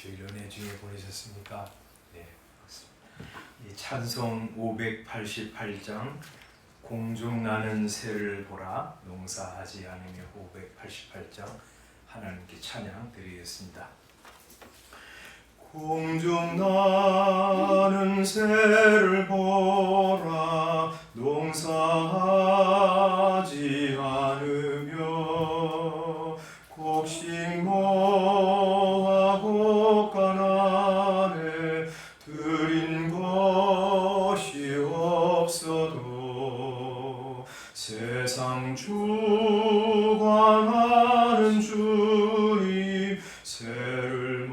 주일 은혜 중에 보내셨습니까? 네, 이 찬송 588장 공중 나는 새를 보라 농사하지 않으며 588장 하나님께 찬양 드리겠습니다. 공중 나는 새를 보라 농사하지 않으며 곡식 모하고 가난해 드린 것이 없어도 세상 주관하는 주님 새를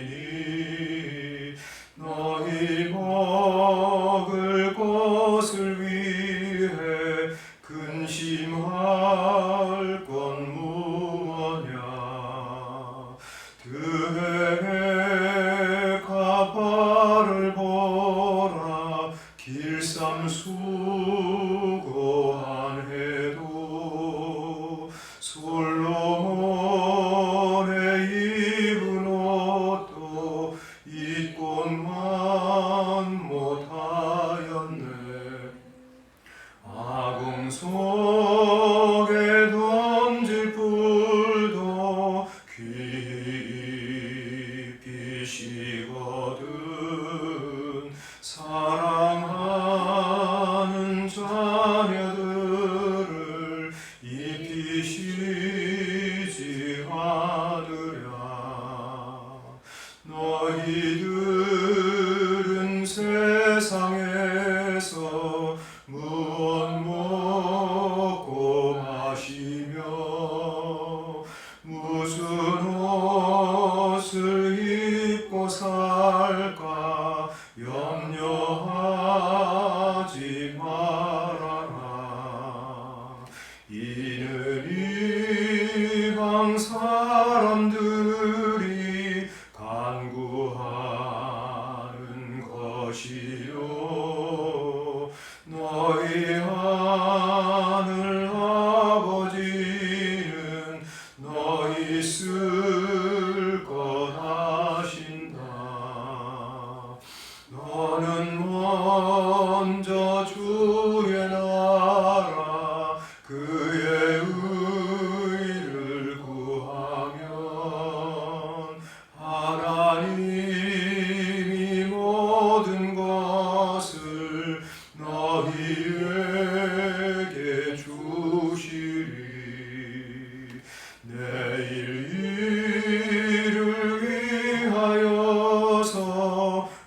먹여주시니 너희 먹을 것을 위해 근심할 건 무엇냐 드해 가파를 보라 길쌈 수고한 해도 솔로몬의 입은 옷도 입고만 못하였네 아궁 속에 던질 불도 깊이 식거든 사랑하는 자녀들을 입히시지 않으랴 너희들은 세상에서 무엇 먹고 마시며 무슨 옷을 입고 살까 염려하지 말아라 이는 이방 사람들이 간구하는 것이요 너희 하늘 아버지는 너희 쓸 것 아신다 너는 먼저 주의 나라 그의 의를 구하면 하나님이 모든 것을 너희에게 주시리 내일 일을 위하여서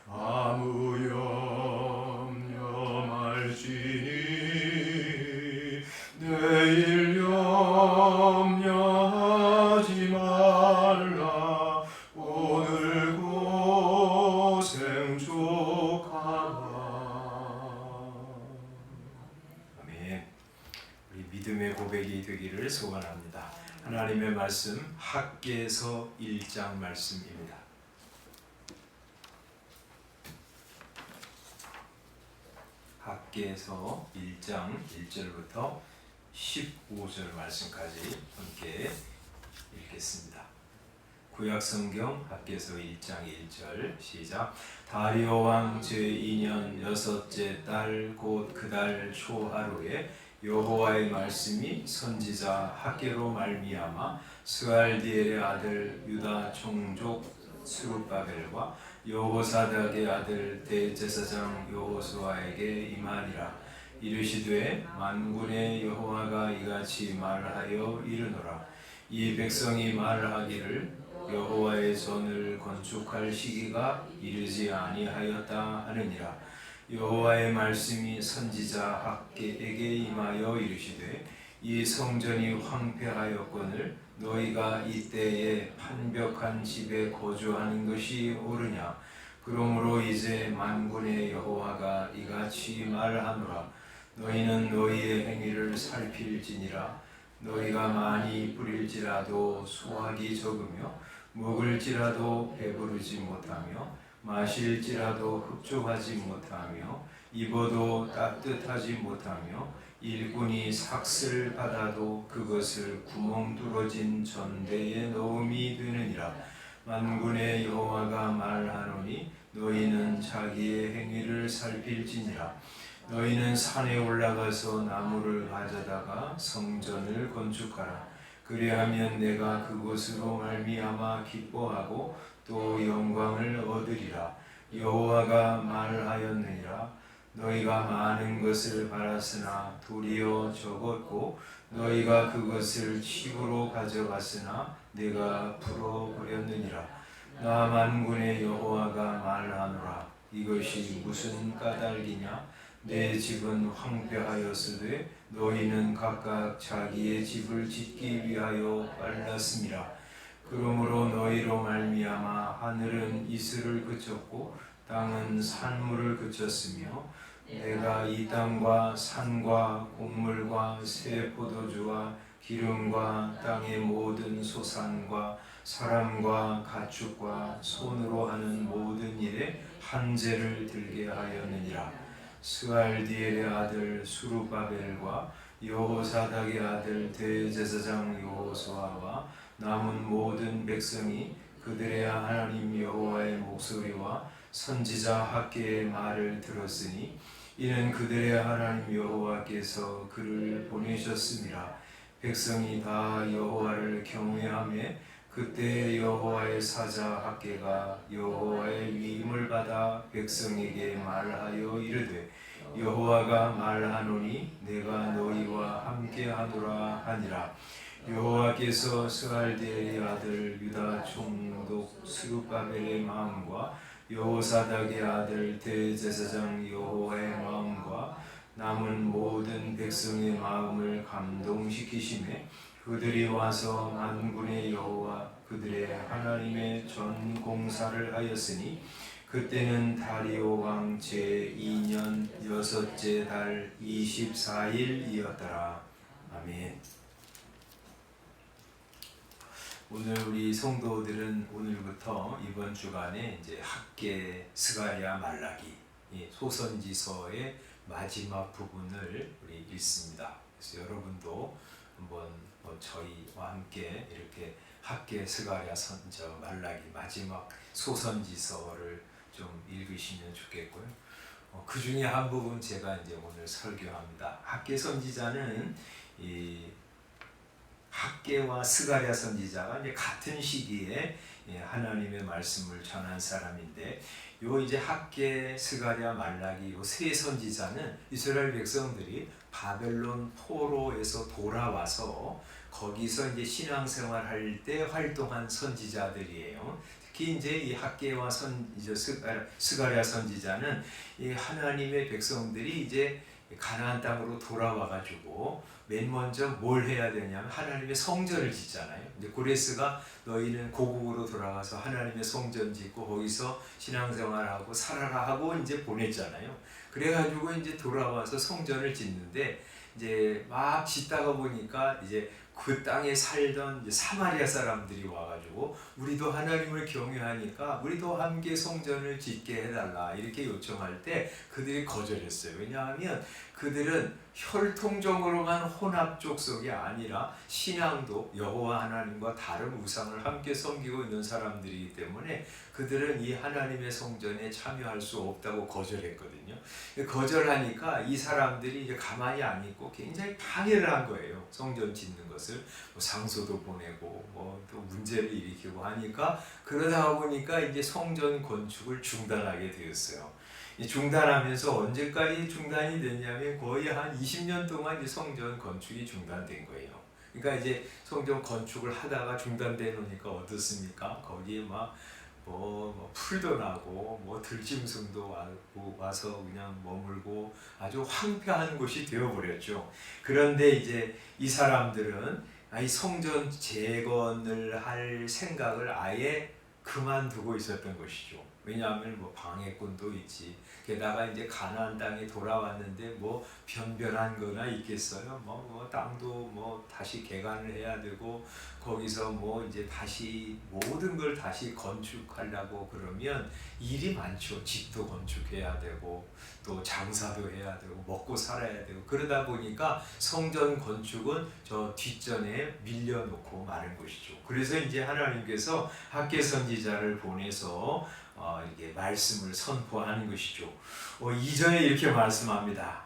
아무 염려 말지니 내일 염려하지 말라 오늘 고생 족하라 아멘. 우리 믿음의 고백이 되기를 소원합니다. 하나님의 말씀 학개서 1장 말씀입니다. 학개서 1장 1절부터 15절 말씀까지 함께 읽겠습니다. 구약성경 학개서 1장 1절 시작. 다리오 왕 제2년 여섯째 달 곧 그 달 초하루에 여호와의 말씀이 선지자 학개로 말미암아 스알디엘의 아들 유다 총족 스룹바벨과 여호사닥의 아들 대제사장 여호수아에게 임하니라. 이르시되 만군의 여호와가 이같이 말하여 이르노라. 이 백성이 말하기를 여호와의 전을 건축할 시기가 이르지 아니하였다 하느니라. 여호와의 말씀이 선지자 학개에게 임하여 이르시되 이 성전이 황폐하였거늘 너희가 이때에 판벽한 집에 거주하는 것이 옳으냐. 그러므로 이제 만군의 여호와가 이같이 말하노라. 너희는 너희의 행위를 살필지니라. 너희가 많이 뿌릴지라도 수확이 적으며 먹을지라도 배부르지 못하며 마실지라도 흡족하지 못하며 입어도 따뜻하지 못하며 일꾼이 삭슬 받아도 그것을 구멍 뚫어진 전대에 넣음이 되느니라. 만군의 여호와가 말하노니 너희는 자기의 행위를 살필지니라. 너희는 산에 올라가서 나무를 가져다가 성전을 건축하라. 그리하면 내가 그곳으로 말미암아 기뻐하고 또 영광을 얻으리라. 여호와가 말하였느니라. 너희가 많은 것을 바랐으나 도리어 적었고 너희가 그것을 칩으로 가져갔으나 내가 풀어버렸느니라. 나 만군의 여호와가 말하노라. 이것이 무슨 까닭이냐? 내 집은 황폐하였으되 너희는 각각 자기의 집을 짓기 위하여 빨랐음이라. 그러므로 너희로 말미암아 하늘은 이슬을 그쳤고 땅은 산물을 그쳤으며 내가 이 땅과 산과 곡물과 새 포도주와 기름과 땅의 모든 소산과 사람과 가축과 손으로 하는 모든 일에 한재를 들게 하였느니라. 스알디엘의 아들 수르바벨과 여호사닥의 아들 대제사장 여호수아와 남은 모든 백성이 그들의 하나님 여호와의 목소리와 선지자 학개의 말을 들었으니 이는 그들의 하나님 여호와께서 그를 보내셨음이라. 백성이 다 여호와를 경외하며 그때 여호와의 사자 학개가 여호와의 위임을 받아 백성에게 말하여 이르되 여호와가 말하노니 내가 너희와 함께하노라 하니라. 여호와께서 스알디엘의 아들 유다 총독 스룹바벨의 마음과 여호사닥의 아들 대제사장 여호와의 마음과 남은 모든 백성의 마음을 감동시키시매 그들이 와서 만군의 여호와 그들의 하나님의 전 공사를 하였으니 그때는 다리오 왕 제2년 여섯째 달 24일이었더라. 아멘. 오늘 우리 성도들은 오늘부터 이번 주간에 이제 학개, 스가랴, 말라기 소선지서의 마지막 부분을 우리 읽습니다. 그래서 여러분도 한번 저희와 함께 이렇게 학개, 스가랴, 말라기 마지막 소선지서를 좀 읽으시면 좋겠고요. 그 중에 한 부분 제가 이제 오늘 설교합니다. 학개 선지자는 이 학개와 스가랴 선지자가 이제 같은 시기에 하나님의 말씀을 전한 사람인데, 요 이제 학개, 스가랴, 말라기 요 세 선지자는 이스라엘 백성들이 바벨론 포로에서 돌아와서 거기서 이제 신앙생활 할 때 활동한 선지자들이에요. 특히 이제 이 학개와 스가랴 선지자는 이 하나님의 백성들이 이제 가나안 땅으로 돌아와가지고 맨 먼저 뭘 해야 되냐면 하나님의 성전을 짓잖아요. 이제 고레스가 너희는 고국으로 돌아가서 하나님의 성전 짓고 거기서 신앙생활하고 살아라 하고 이제 보냈잖아요. 그래가지고 이제 돌아와서 성전을 짓는데 이제 막 짓다가 보니까 이제 그 땅에 살던 이제 사마리아 사람들이 와가지고 우리도 하나님을 경외하니까 우리도 함께 성전을 짓게 해달라 이렇게 요청할 때 그들이 거절했어요. 왜냐하면 그들은 혈통적으로만 혼합 족속이 아니라 신앙도 여호와 하나님과 다른 우상을 함께 섬기고 있는 사람들이기 때문에 그들은 이 하나님의 성전에 참여할 수 없다고 거절했거든요. 거절하니까 이 사람들이 이제 가만히 안 있고 굉장히 방해를 한 거예요. 성전 짓는 것을 상소도 보내고 또 문제를 일으키고 하니까 그러다 보니까 이제 성전 건축을 중단하게 되었어요. 중단하면서 언제까지 중단이 됐냐면 거의 한 20년 동안 이제 성전 건축이 중단된 거예요. 그러니까 이제 성전 건축을 하다가 중단돼 놓으니까 어떻습니까? 거기에 막 풀도 나고 들짐승도 와서 그냥 머물고 아주 황폐한 곳이 되어버렸죠. 그런데 이제 이 사람들은 이 성전 재건을 할 생각을 아예 그만두고 있었던 것이죠. 왜냐하면 뭐 방해꾼도 있지. 게다가 이제 가나안 땅에 돌아왔는데 뭐 변변한 거나 있겠어요. 뭐 땅도 뭐 다시 개간을 해야 되고 거기서 뭐 이제 다시 모든 걸 다시 건축하려고 그러면 일이 많죠. 집도 건축해야 되고 또 장사도 해야 되고 먹고 살아야 되고 그러다 보니까 성전 건축은 저 뒷전에 밀려놓고 마는 것이죠. 그래서 이제 하나님께서 학개 선지자를 보내서 이게 말씀을 선포하는 것이죠. 2절에 이렇게 말씀합니다.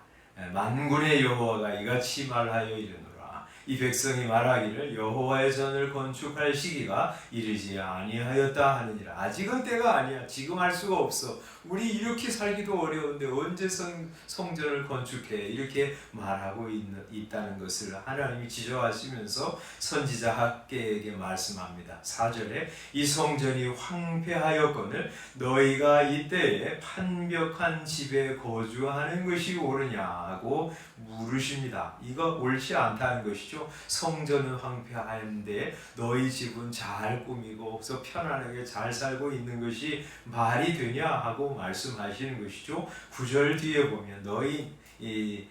만군의 여호와가 이같이 말하여 이르노라. 이 백성이 말하기를 여호와의 전을 건축할 시기가 이르지 아니하였다 하느니라. 아직은 때가 아니야. 지금 할 수가 없어. 우리 이렇게 살기도 어려운데 언제 성전을 건축해? 이렇게 말하고 있다는 것을 하나님이 지적하시면서 선지자 학개에게 말씀합니다. 4절에 이 성전이 황폐하였거늘 너희가 이때에 판벽한 집에 거주하는 것이 옳으냐고 물으십니다. 이거 옳지 않다는 것이죠. 성전은 황폐한데 너희 집은 잘 꾸미고 그래서 편안하게 잘 살고 있는 것이 말이 되냐 하고 말씀하시는 것이죠. 9절 뒤에 보면 너희 이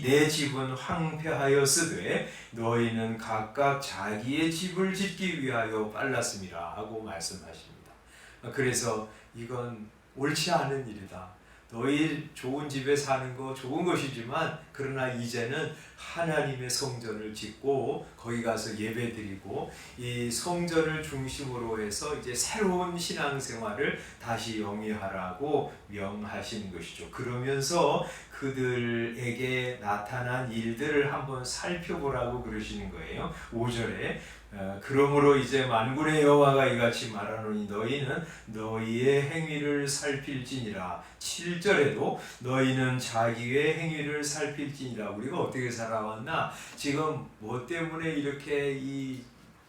내 집은 황폐하였으되 너희는 각각 자기의 집을 짓기 위하여 빨랐음이라 하고 말씀하십니다. 그래서 이건 옳지 않은 일이다. 너희 좋은 집에 사는 거 좋은 것이지만 그러나 이제는 하나님의 성전을 짓고 거기 가서 예배드리고 이 성전을 중심으로 해서 이제 새로운 신앙생활을 다시 영위하라고 명하시는 것이죠. 그러면서 그들에게 나타난 일들을 한번 살펴보라고 그러시는 거예요. 5절에 그러므로 이제 만군의 여호와가 이같이 말하노니 너희는 너희의 행위를 살필지니라. 7절에도 너희는 자기의 행위를 살필지니라. 우리가 어떻게 살아왔나? 지금 뭐 때문에 이렇게 이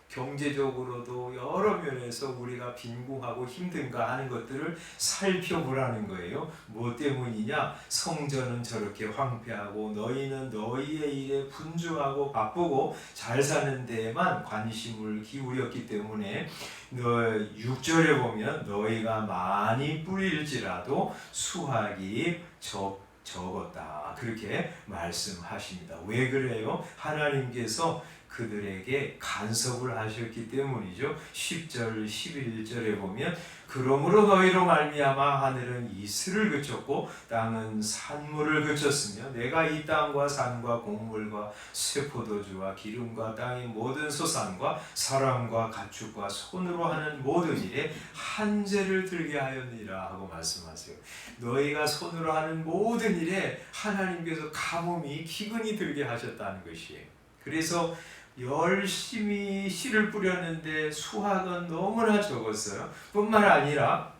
경제적으로도 여러 면에서 우리가 빈궁하고 힘든가 하는 것들을 살펴보라는 거예요. 뭐 때문이냐? 성전은 저렇게 황폐하고 너희는 너희의 일에 분주하고 바쁘고 잘 사는 데에만 관심을 기울였기 때문에 6절에 보면 너희가 많이 뿌릴지라도 수확이 적었다. 그렇게 말씀하십니다. 왜 그래요? 하나님께서 그들에게 간섭을 하셨기 때문이죠. 10절, 11절에 보면 그러므로 너희로 말미암아 하늘은 이슬을 그쳤고 땅은 산물을 그쳤으며 내가 이 땅과 산과 곡물과 쇠포도주와 기름과 땅의 모든 소산과 사람과 가축과 손으로 하는 모든 일에 한죄를 들게 하였느니라 하고 말씀하세요. 너희가 손으로 하는 모든 일에 하나님께서 가뭄이 기근이 들게 하셨다는 것이에요. 그래서 열심히 씨를 뿌렸는데 수확은 너무나 적었어요. 뿐만 아니라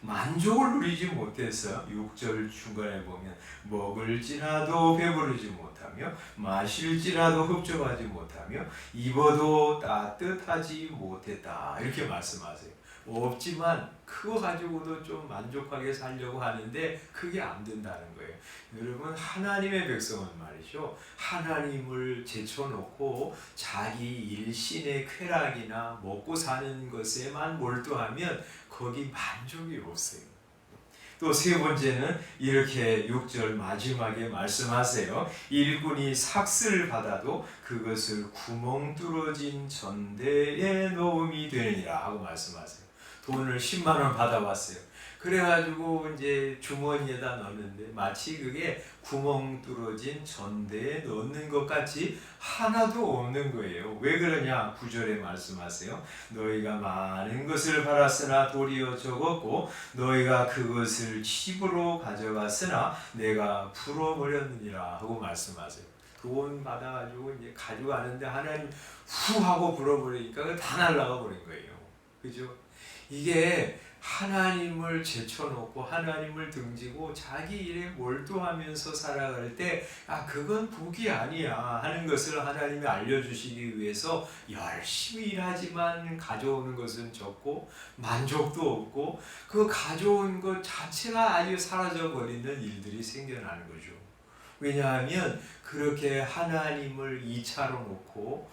만족을 누리지 못했어요. 6절 중간에 보면 먹을지라도 배부르지 못하며 마실지라도 흡족하지 못하며 입어도 따뜻하지 못했다. 이렇게 말씀하세요. 없지만 그거 가지고도 좀 만족하게 살려고 하는데 그게 안 된다는 거예요. 여러분 하나님의 백성은 말이죠. 하나님을 제쳐놓고 자기 일신의 쾌락이나 먹고 사는 것에만 몰두하면 거기 만족이 없어요. 또 세 번째는 이렇게 6절 마지막에 말씀하세요. 일꾼이 삭슬 받아도 그것을 구멍 뚫어진 전대에 넣음이 되느니라 하고 말씀하세요. 돈을 10만 원 받아왔어요. 그래가지고 이제 주머니에다 넣는데 마치 그게 구멍 뚫어진 전대에 넣는 것 같이 하나도 없는 거예요. 왜 그러냐? 9절에 말씀하세요. 너희가 많은 것을 팔았으나 도리어 적었고 너희가 그것을 집으로 가져갔으나 내가 풀어버렸느니라 하고 말씀하세요. 돈 받아가지고 이제 가져가는데 하나님 후 하고 불어버리니까 다 날아가 버린 거예요. 그죠? 이게 하나님을 제쳐놓고 하나님을 등지고 자기 일에 몰두하면서 살아갈 때 그건 복이 아니야 하는 것을 하나님이 알려주시기 위해서 열심히 일하지만 가져오는 것은 적고 만족도 없고 그 가져온 것 자체가 아예 사라져버리는 일들이 생겨나는 거죠. 왜냐하면 그렇게 하나님을 2차로 놓고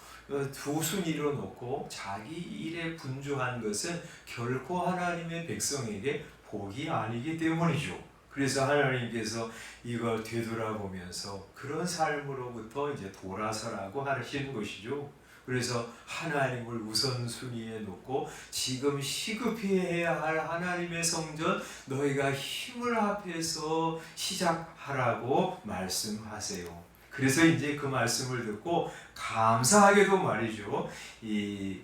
두 순위로 놓고 자기 일에 분주한 것은 결코 하나님의 백성에게 복이 아니기 때문이죠. 그래서 하나님께서 이걸 되돌아보면서 그런 삶으로부터 이제 돌아서라고 하시는 것이죠. 그래서 하나님을 우선순위에 놓고 지금 시급히 해야 할 하나님의 성전 너희가 힘을 합해서 시작하라고 말씀하세요. 그래서 이제 그 말씀을 듣고 감사하게도 말이죠. 이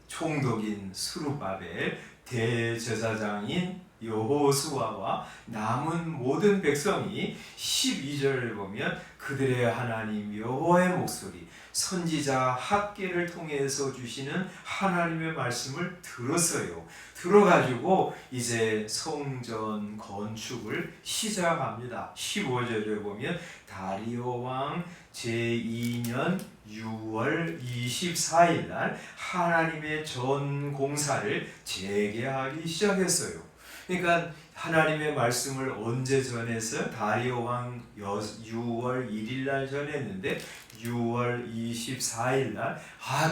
총독인 스룹바벨, 대제사장인 여호수아와 남은 모든 백성이 12절을 보면 그들의 하나님 여호와의 목소리, 선지자 학개를 통해서 주시는 하나님의 말씀을 들었어요. 들어가지고 이제 성전 건축을 시작합니다. 15절에 보면 다리오 왕 제2년 6월 24일 날 하나님의 전 공사를 재개하기 시작했어요. 그러니까 하나님의 말씀을 언제 전했어요? 다리오 왕 6월 1일 날 전했는데 6월 24일 날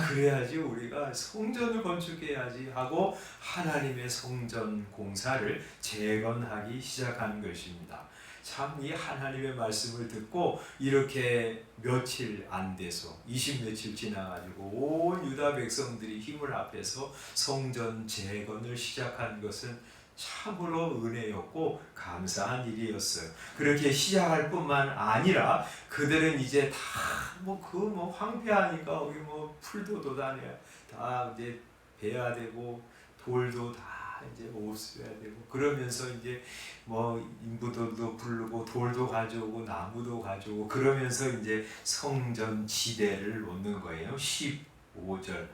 그래야지 우리가 성전을 건축해야지 하고 하나님의 성전 공사를 재건하기 시작한 것입니다. 참 이 하나님의 말씀을 듣고 이렇게 며칠 안 돼서 20며칠 지나가지고 온 유다 백성들이 힘을 합해서 성전 재건을 시작한 것은 참으로 은혜였고 감사한 일이었어요. 그렇게 시작할 뿐만 아니라 그들은 이제 다 황폐하니까 거기 풀도 돋아내야 다 이제 베야 되고 돌도 다 이제 없애야 되고 그러면서 이제 인부들도 부르고 돌도 가져오고 나무도 가져오고 그러면서 이제 성전 지대를 놓는 거예요. 15절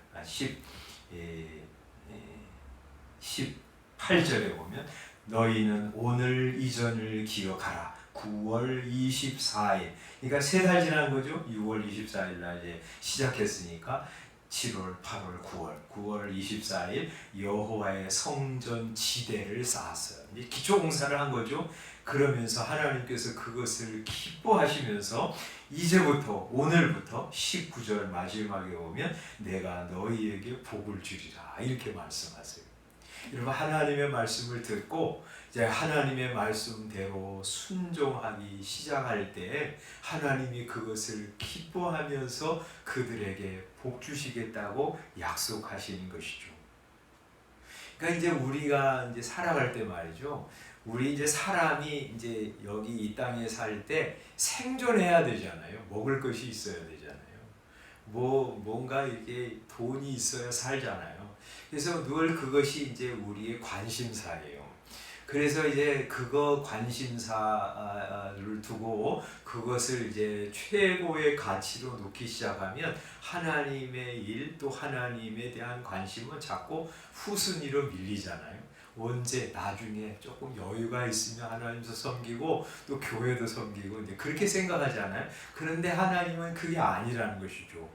18절에 보면 너희는 오늘 이전을 기억하라. 9월 24일 그러니까 3달 지난 거죠. 6월 24일 날 이제 시작했으니까 7월, 8월, 9월 24일 여호와의 성전 지대를 쌓았어요. 이제 기초 공사를 한 거죠. 그러면서 하나님께서 그것을 기뻐하시면서 이제부터 오늘부터 19절 마지막에 오면 내가 너희에게 복을 주리라 이렇게 말씀하세요. 여러분 하나님의 말씀을 듣고 이제 하나님의 말씀대로 순종하기 시작할 때 하나님이 그것을 기뻐하면서 그들에게 복 주시겠다고 약속하시는 것이죠. 그러니까 이제 우리가 이제 살아갈 때 말이죠. 우리 이제 사람이 이제 여기 이 땅에 살 때 생존해야 되잖아요. 먹을 것이 있어야 되잖아요. 뭔가 이렇게 돈이 있어야 살잖아요. 그래서 늘 그것이 이제 우리의 관심사예요. 그래서 이제 그거 관심사를 두고 그것을 이제 최고의 가치로 놓기 시작하면 하나님의 일 또 하나님에 대한 관심은 자꾸 후순위로 밀리잖아요. 언제 나중에 조금 여유가 있으면 하나님도 섬기고 또 교회도 섬기고 이제 그렇게 생각하잖아요. 그런데 하나님은 그게 아니라는 것이죠.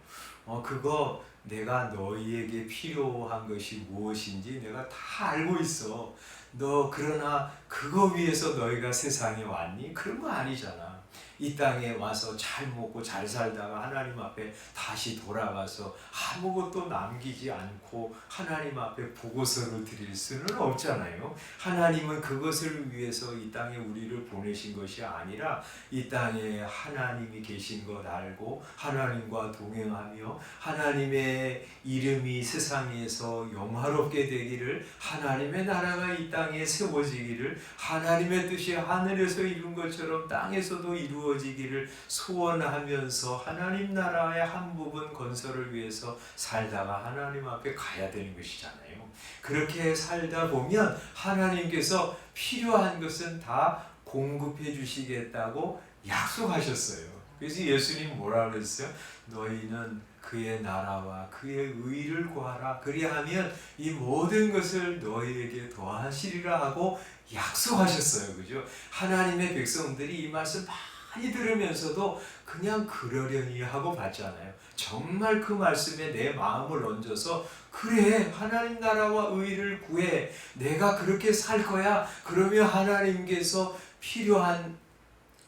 그거 내가 너희에게 필요한 것이 무엇인지 내가 다 알고 있어. 너 그러나 그거 위해서 너희가 세상에 왔니? 그런 거 아니잖아. 이 땅에 와서 잘 먹고 잘 살다가 하나님 앞에 다시 돌아가서 아무것도 남기지 않고 하나님 앞에 보고서를 드릴 수는 없잖아요. 하나님은 그것을 위해서 이 땅에 우리를 보내신 것이 아니라 이 땅에 하나님이 계신 것 알고 하나님과 동행하며 하나님의 이름이 세상에서 영화롭게 되기를 하나님의 나라가 이 땅에 세워지기를 하나님의 뜻이 하늘에서 이룬 것처럼 땅에서도 이루어지기를 소원하면서 하나님 나라의 한 부분 건설을 위해서 살다가 하나님 앞에 가야 되는 것이잖아요. 그렇게 살다 보면 하나님께서 필요한 것은 다 공급해 주시겠다고 약속하셨어요. 그래서 예수님 뭐라 그랬어요? 너희는 그의 나라와 그의 의를 구하라. 그리하면 이 모든 것을 너희에게 더하시리라 하고 약속하셨어요. 그죠? 하나님의 백성들이 이 말씀 많이 들으면서도 그냥 그러려니 하고 봤잖아요. 정말 그 말씀에 내 마음을 얹어서 그래 하나님 나라와 의를 구해 내가 그렇게 살 거야. 그러면 하나님께서 필요한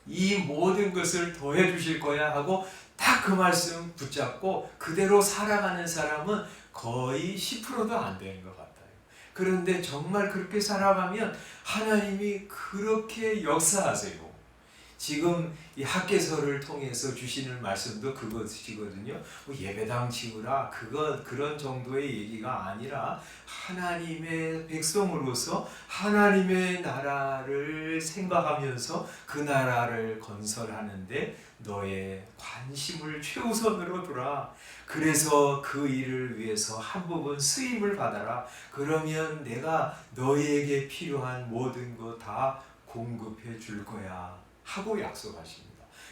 이 모든 것을 더해 주실 거야 하고 딱 그 말씀 붙잡고 그대로 살아가는 사람은 거의 10%도 안 되는 것 같아요. 그런데 정말 그렇게 살아가면 하나님이 그렇게 역사하세요. 지금 이 학개서를 통해서 주시는 말씀도 그것이거든요. 뭐 예배당 지으라 그런 정도의 얘기가 아니라 하나님의 백성으로서 하나님의 나라를 생각하면서 그 나라를 건설하는데 너의 관심을 최우선으로 두라. 그래서 그 일을 위해서 한 부분 쓰임을 받아라. 그러면 내가 너희에게 필요한 모든 거 다 공급해 줄 거야 하고 약속하십니다.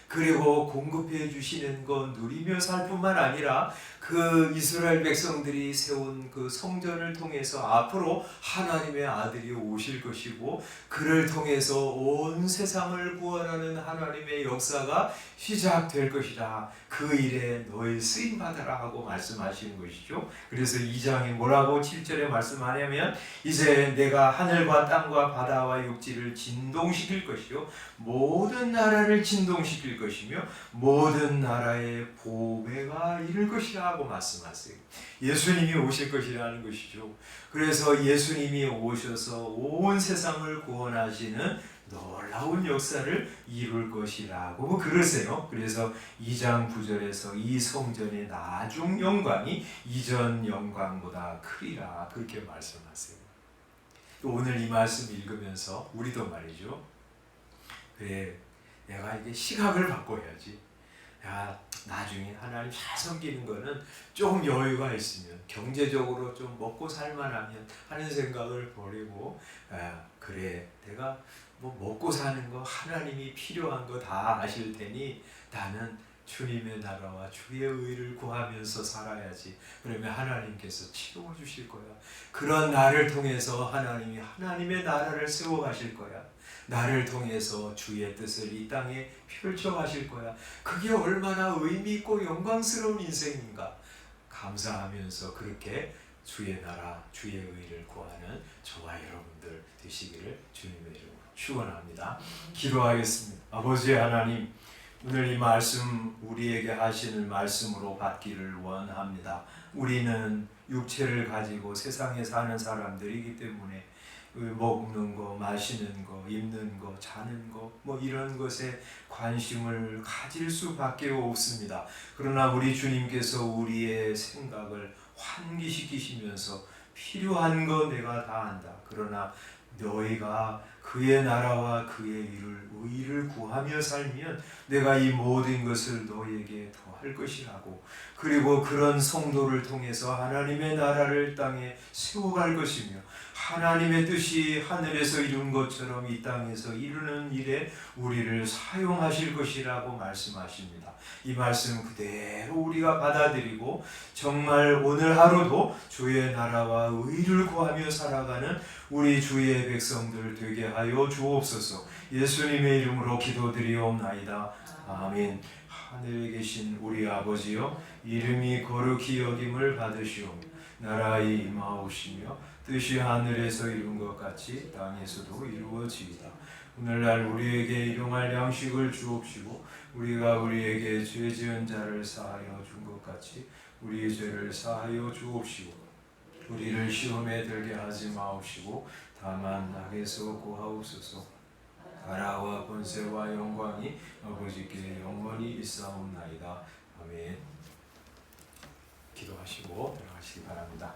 그리고 공급해 주시는 건 누리며 살 뿐만 아니라 그 이스라엘 백성들이 세운 그 성전을 통해서 앞으로 하나님의 아들이 오실 것이고 그를 통해서 온 세상을 구원하는 하나님의 역사가 시작될 것이다. 그 일에 너희 쓰임 받아라 하고 말씀하시는 것이죠. 그래서 2장에 뭐라고 7절에 말씀하냐면 이제 내가 하늘과 땅과 바다와 육지를 진동시킬 것이요 모든 나라를 진동시킬 것이며 모든 나라의 보배가 이를 것이라 하고 말씀하세요. 예수님이 오실 것이라는 것이죠. 그래서 예수님이 오셔서 온 세상을 구원하시는 놀라운 역사를 이룰 것이라고 그러세요. 그래서 2장 9절에서 이 성전의 나중 영광이 이전 영광보다 크리라 그렇게 말씀하세요. 오늘 이 말씀 읽으면서 우리도 말이죠. 그래, 내가 이게 시각을 바꿔야지. 야, 나중에 하나님 잘 섬기는 거는 조금 여유가 있으면 경제적으로 좀 먹고 살만하면 하는 생각을 버리고 그래, 내가 뭐 먹고 사는 거 하나님이 필요한 거 다 아실 테니 나는 주님의 나라와 주의 의를 구하면서 살아야지. 그러면 하나님께서 채워주실 거야. 그런 나를 통해서 하나님이 하나님의 나라를 세워가실 거야. 나를 통해서 주의 뜻을 이 땅에 펼쳐가실 거야. 그게 얼마나 의미 있고 영광스러운 인생인가. 감사하면서 그렇게 주의 나라, 주의 의를 구하는 저와 여러분들 되시기를 주님의 이름으로 축원합니다. 기도하겠습니다. 아버지 하나님, 오늘 이 말씀 우리에게 하시는 말씀으로 받기를 원합니다. 우리는 육체를 가지고 세상에 사는 사람들이기 때문에 먹는 거, 마시는 거, 입는 거, 자는 거, 뭐 이런 것에 관심을 가질 수밖에 없습니다. 그러나 우리 주님께서 우리의 생각을 환기시키시면서 필요한 거 내가 다 안다. 그러나 너희가 그의 나라와 그의 의를 구하며 살면 내가 이 모든 것을 너희에게 더할 것이라고. 그리고 그런 성도를 통해서 하나님의 나라를 땅에 세워갈 것이며 하나님의 뜻이 하늘에서 이룬 것처럼 이 땅에서 이루는 일에 우리를 사용하실 것이라고 말씀하십니다. 이 말씀 그대로 우리가 받아들이고 정말 오늘 하루도 주의 나라와 의를 구하며 살아가는 우리 주의 백성들 되게 하여 주옵소서. 예수님의 이름으로 기도드리옵나이다. 아멘. 하늘에 계신 우리 아버지여, 이름이 거룩히 여김을 받으시오며 나라의 임하오시며 뜻이 하늘에서 이룬 것 같이 땅에서도 이루어지이다. 오늘날 우리에게 일용할 양식을 주옵시고 우리가 우리에게 죄 지은 자를 사하여 준 것 같이 우리의 죄를 사하여 주옵시고 우리를 시험에 들게 하지 마옵시고 다만 악에서 구하옵소서. 나라와 권세와 영광이 아버지께 영원히 있사옵나이다. 아멘. 기도하시고 들어가시기 바랍니다.